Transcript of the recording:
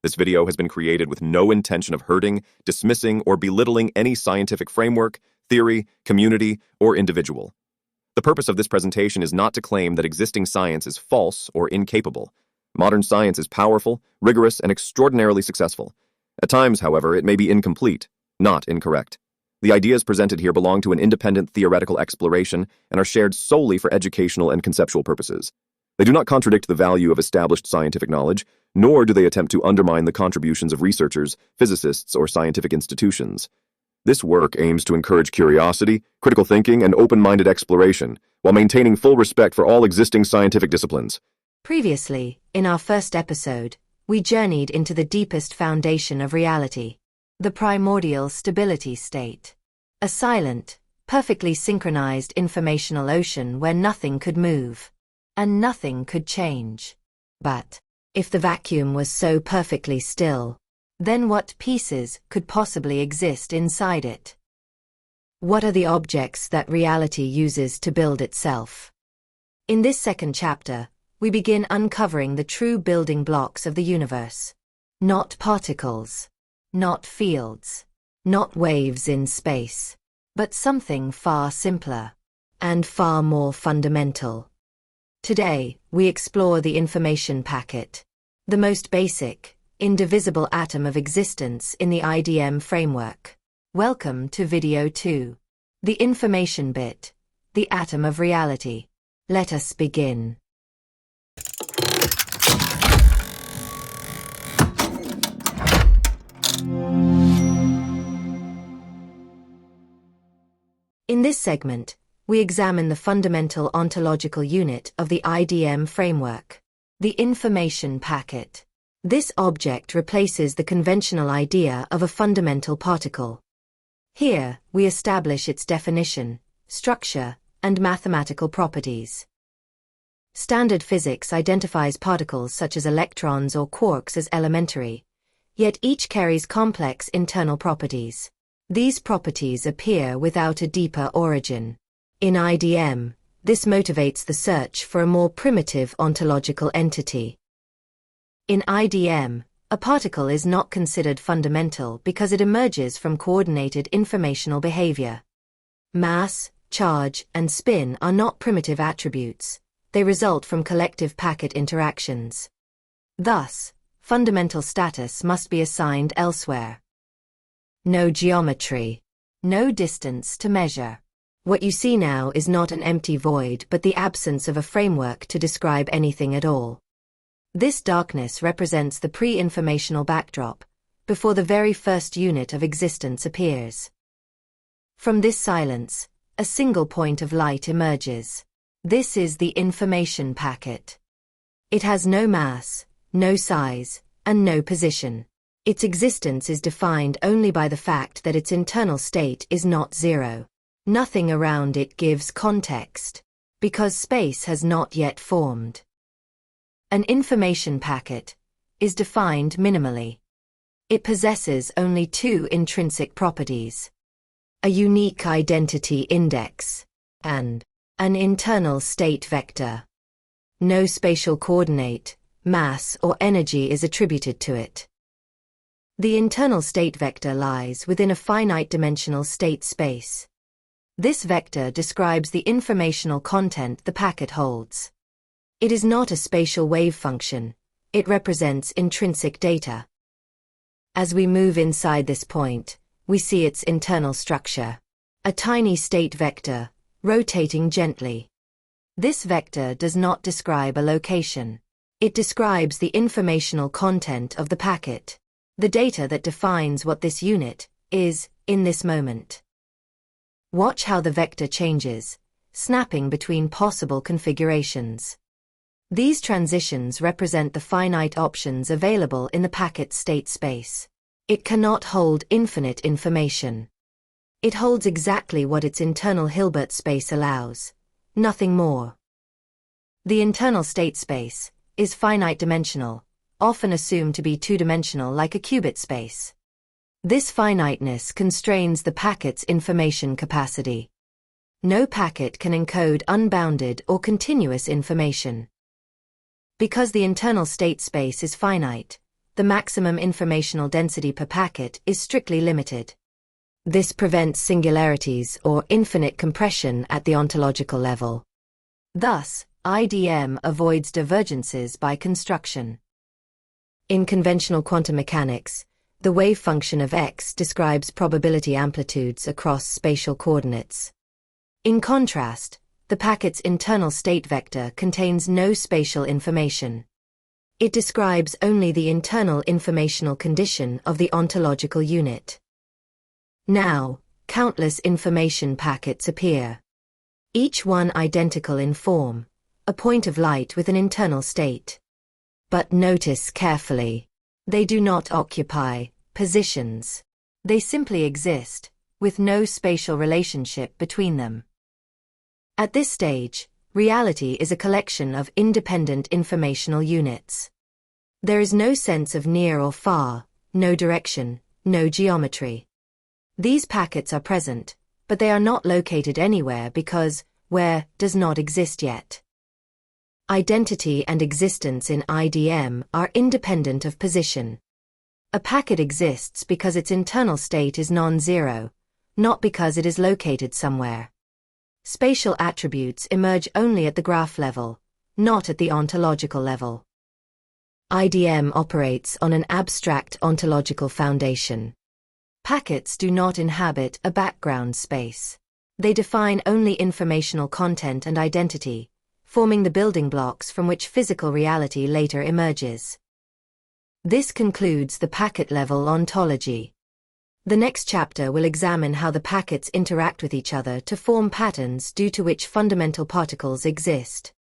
This video has been created with no intention of hurting, dismissing, or belittling any scientific framework, theory, community, or individual. The purpose of this presentation is not to claim that existing science is false or incapable. Modern science is powerful, rigorous, and extraordinarily successful. At times, however, it may be incomplete, not incorrect. The ideas presented here belong to an independent theoretical exploration and are shared solely for educational and conceptual purposes. They do not contradict the value of established scientific knowledge, nor do they attempt to undermine the contributions of researchers, physicists, or scientific institutions. This work aims to encourage curiosity, critical thinking, and open-minded exploration, while maintaining full respect for all existing scientific disciplines. Previously, in our first episode, we journeyed into the deepest foundation of reality, the primordial stability state. A silent, perfectly synchronized informational ocean where nothing could move, and nothing could change. But, if the vacuum was so perfectly still, then what pieces could possibly exist inside it? What are the objects that reality uses to build itself? In this second chapter, we begin uncovering the true building blocks of the universe. Not particles, not fields, not waves in space, but something far simpler and far more fundamental. Today, we explore the information packet, the most basic, indivisible atom of existence in the IDM framework. Welcome to Video 2. The information bit, the atom of reality. Let us begin. In this segment, we examine the fundamental ontological unit of the IDM framework, the information packet. This object replaces the conventional idea of a fundamental particle. Here, we establish its definition, structure, and mathematical properties. Standard physics identifies particles such as electrons or quarks as elementary, yet each carries complex internal properties. These properties appear without a deeper origin. In IDM, this motivates the search for a more primitive ontological entity. In IDM, a particle is not considered fundamental because it emerges from coordinated informational behavior. Mass, charge, and spin are not primitive attributes. They result from collective packet interactions. Thus, fundamental status must be assigned elsewhere. No geometry. No distance to measure. What you see now is not an empty void but the absence of a framework to describe anything at all. This darkness represents the pre-informational backdrop, before the very first unit of existence appears. From this silence, a single point of light emerges. This is the information packet. It has no mass, no size, and no position. Its existence is defined only by the fact that its internal state is not zero. Nothing around it gives context, because space has not yet formed. An information packet is defined minimally. It possesses only two intrinsic properties: a unique identity index and an internal state vector. No spatial coordinate, mass, or energy is attributed to it. The internal state vector lies within a finite-dimensional state space. This vector describes the informational content the packet holds. It is not a spatial wave function. It represents intrinsic data. As we move inside this point, we see its internal structure. A tiny state vector, rotating gently. This vector does not describe a location. It describes the informational content of the packet, the data that defines what this unit is in this moment. Watch how the vector changes, snapping between possible configurations. These transitions represent the finite options available in the packet state space. It cannot hold infinite information. It holds exactly what its internal Hilbert space allows, nothing more. The internal state space is finite-dimensional, often assumed to be two-dimensional like a qubit space. This finiteness constrains the packet's information capacity. No packet can encode unbounded or continuous information. Because the internal state space is finite, the maximum informational density per packet is strictly limited. This prevents singularities or infinite compression at the ontological level. Thus, IDM avoids divergences by construction. In conventional quantum mechanics, the wave function of x describes probability amplitudes across spatial coordinates. In contrast, the packet's internal state vector contains no spatial information. It describes only the internal informational condition of the ontological unit. Now, countless information packets appear. Each one identical in form, a point of light with an internal state. But notice carefully. They do not occupy positions. They simply exist, with no spatial relationship between them. At this stage, reality is a collection of independent informational units. There is no sense of near or far, no direction, no geometry. These packets are present, but they are not located anywhere because where does not exist yet. Identity and existence in IDM are independent of position. A packet exists because its internal state is non-zero, not because it is located somewhere. Spatial attributes emerge only at the graph level, not at the ontological level. IDM operates on an abstract ontological foundation. Packets do not inhabit a background space. They define only informational content and identity, forming the building blocks from which physical reality later emerges. This concludes the packet-level ontology. The next chapter will examine how the packets interact with each other to form patterns due to which fundamental particles exist.